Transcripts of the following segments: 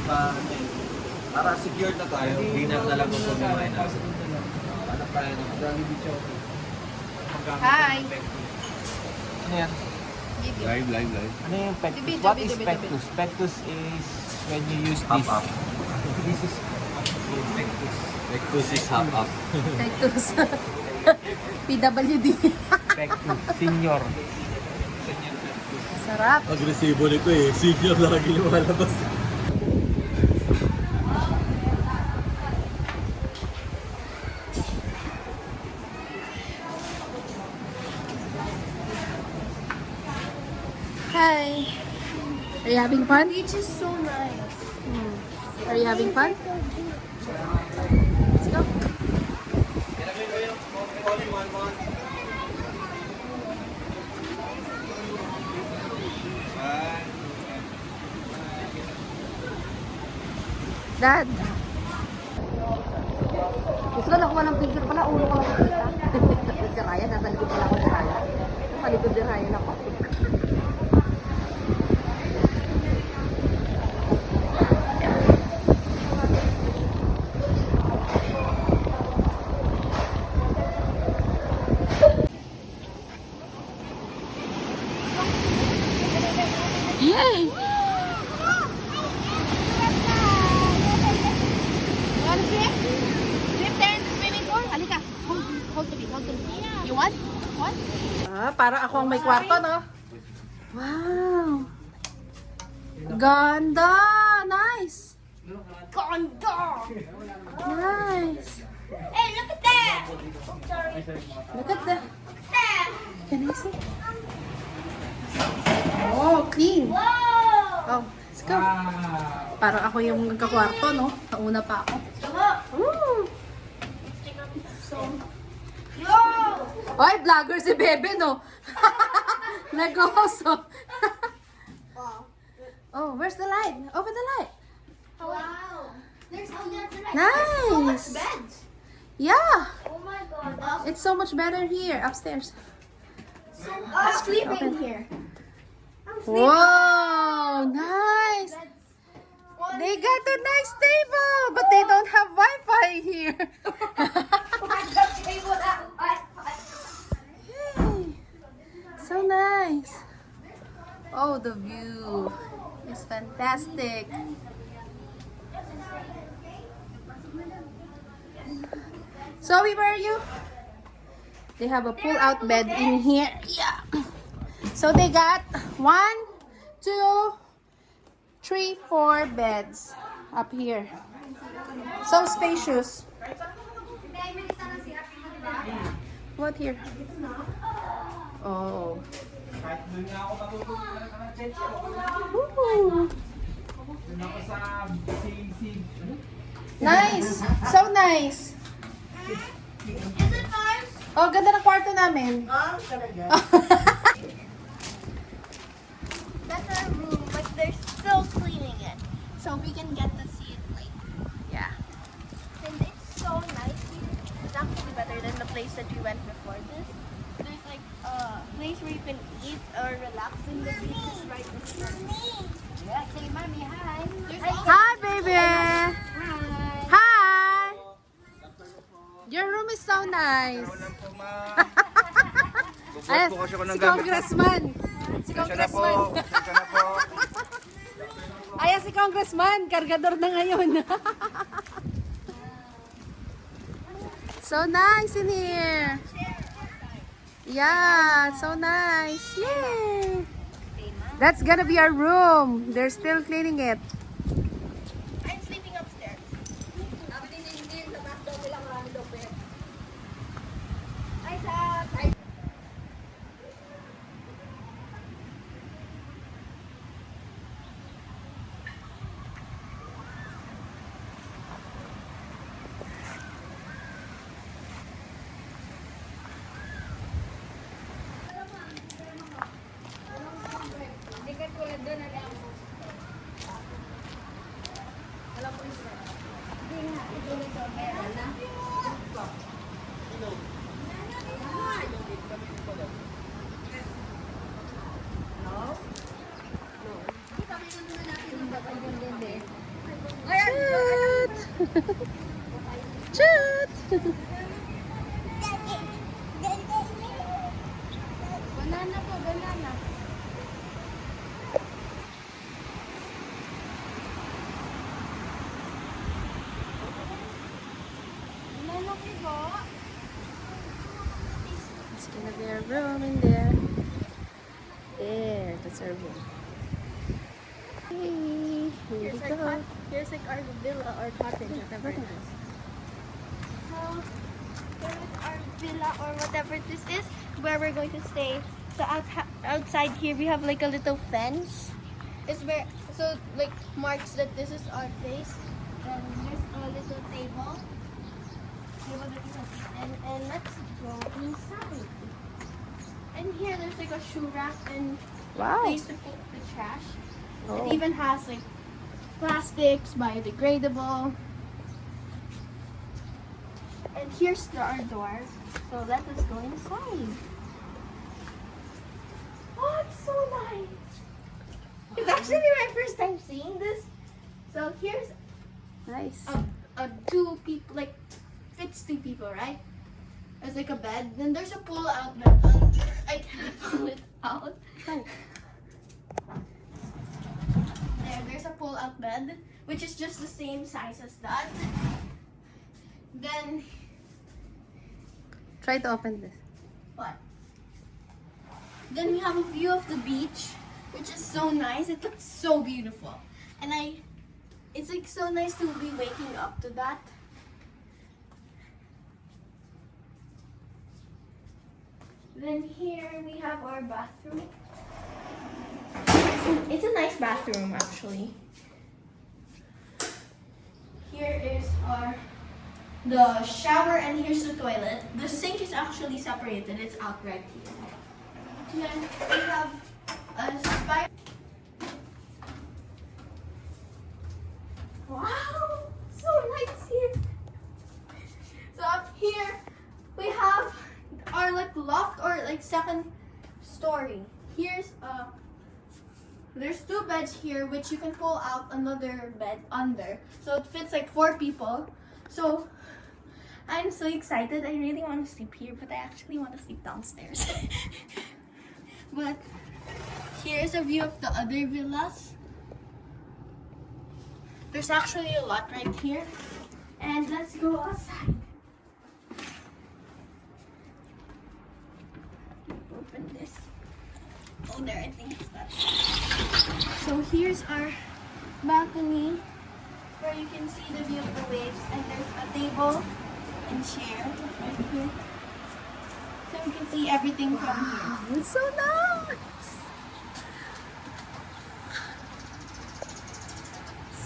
para secured na tayo, dinner na lang kung kumain na. Hanap tayo ng Hi! Ano yan? live. Ano yung pectus? Video, What video, is video, pectus? Pectus is when you use Half this. up. This is pectus. Pectus is half up. Pectus. PWD. Pectus. Senior. Sarap. Agresibo nito eh. Senior lagi yung malabas. Hi. Are you having fun? Beach is so nice. Are you having fun? Let's go. Dad. Gusto ka nakuha ng picture pala, ulo ko lang nakita. Si Ryan, nasa likod pala ako si Ryan. Nasa likod ni Ryan ako. Yay! Want to swim? Swim there in the swimming pool? Halika. Hold to me. You want? What? Ah, para ako ang may kwarto, no? Wow! Ganda! Nice! Ganda! Nice! Hey, look at that! Oh, sorry. Look at that. Can I see? Oh, clean. Whoa! Oh, let's go. Parang ako yung kakwarto, no? Nauna pa ako. Ooh. Whoa! Oy, vlogger si Bebe, no? Nagoso. Oh, where's the light? Open the light. Wow! There's so Nice. much beds. Yeah. Oh my god. It's so much better here, upstairs. I'm sleeping here. I'm sleeping. Whoa, nice. They got a nice table, but they don't have Wi-Fi here. Yay. So nice. Oh, the view is fantastic. Zoe, where are you? They have a pull-out bed in here. Yeah. So they got 1, 2, 3, 4 beds up here. So spacious. What here? Oh. Ooh. Nice. So nice. Is it nice? Oh, ganda ng kwarto namin. That's our room, but they're still cleaning it. So we can get to see it later. Yeah. And it's so nice here. It's actually better than the place that we went before this. There's like a place where you can eat or relax in the beach is right in front. Yeah, say mommy hi. Hi, baby. Hi. Your room is so nice. Ayan, si Congressman. Si Congressman. Ayan si Congressman. Kargador na ngayon. So nice in here. Yeah, so nice. Yay. That's gonna be our room. They're still cleaning it. I'm sleeping upstairs. Shoot! Banana po, banana. Banana po. It's gonna be a room in there. There, that's our room. Hey, here we go. Here's like our villa or cottage, whatever it is. So, here's our villa or whatever this is, where we're going to stay. So outside here we have like a little fence. It's where like marks that this is our place. And there's a little table. Table that we can eat in, and let's go inside. And here there's like a shoe rack and Wow. place to put the trash. Oh. It even has like plastics, biodegradable. And here's our door. So let us go inside. Oh, it's so nice. It's actually my first time seeing this. So here's Nice. two people, like fits two people, right? It's like a bed. Then there's a pull out bed. I can't pull it out. There's a pull out bed, which is just the same size as that. Then Try to open this. what? Then we have a view of the beach, which is so nice. It looks so beautiful. And it's like so nice to be waking up to that. Then here we have our bathroom. It's a nice bathroom actually. Here is the shower and here's the toilet. The sink is actually separated. It's out right here. Then we have a spider. Wow, so nice here. So up here we have our like loft or like second story. There's two beds here which you can pull out another bed under. So it fits like 4 people. So I'm so excited. I really want to sleep here, but I actually want to sleep downstairs. But here's a view of the other villas. There's actually a lot right here. And let's go outside. Open this. Oh, there, I think it's that. So here's our balcony where you can see the view of the waves, and there's a table and chair right here. So you can see everything from here. It's so nice.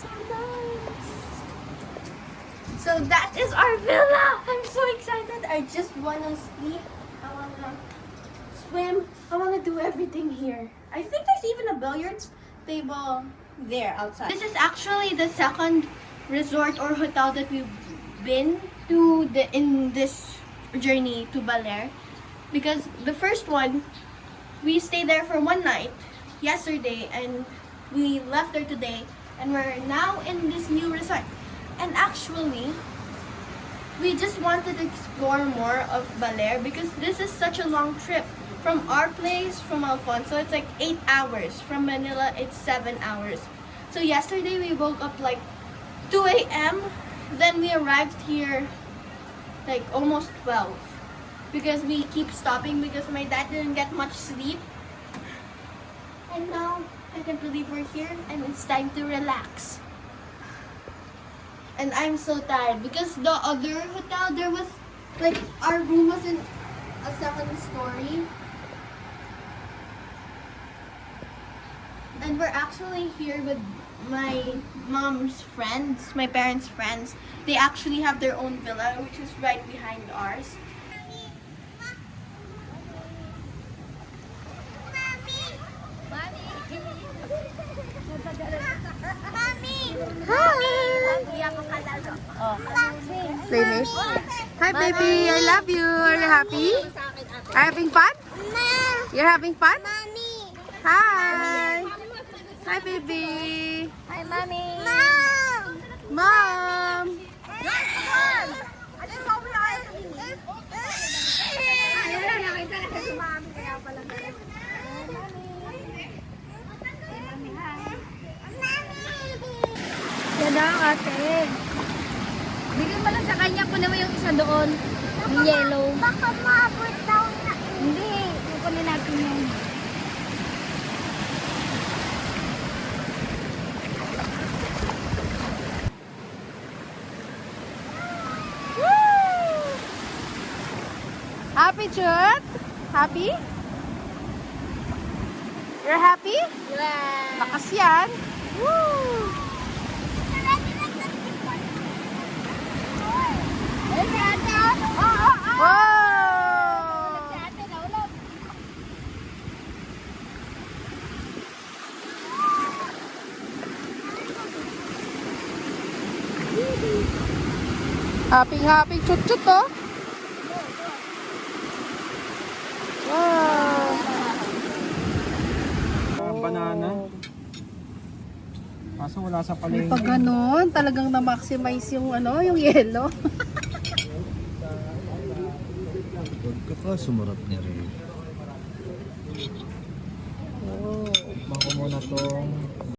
So nice. So that is our villa. I'm so excited. I just want to sleep. I want to swim. I want to do everything here. I think there's even a billiards table there outside. This is actually the second resort or hotel that we've been to in this journey to Baler, because the first one we stayed there for one night yesterday and we left there today, and we're now in this new resort. And actually we just wanted to explore more of Baler because this is such a long trip. From our place, from Alfonso, it's like 8 hours. From Manila, it's 7 hours. So yesterday we woke up like 2 a.m. Then we arrived here like almost 12 because we keep stopping because my dad didn't get much sleep. And now I can't believe we're here and it's time to relax. And I'm so tired because the other hotel, there was like our room was in a second story. And we're actually here with my mom's friends, my parents' friends. They actually have their own villa, which is right behind ours. Playmate. Hi, baby. I love you. Are you happy? Are you having fun? You're having fun? Hi. Hi, baby. Hi, Mommy. Mom. Yan ang ate. Bigyan mo lang sa kanya, kunin mo yung isa doon. Yung yellow. Baka maabot daw na. Hindi, kukunin natin yung... Happy, Chut? Happy? You're happy? Yeah. Lakas yan. Woo! Wow! Happy, chut-chut, oh. Wow! Banana. Kaso wala sa palengke. Pag ganun, talagang na-maximize yung yung yellow. Pagkakasumarap niya rin. Bako muna tong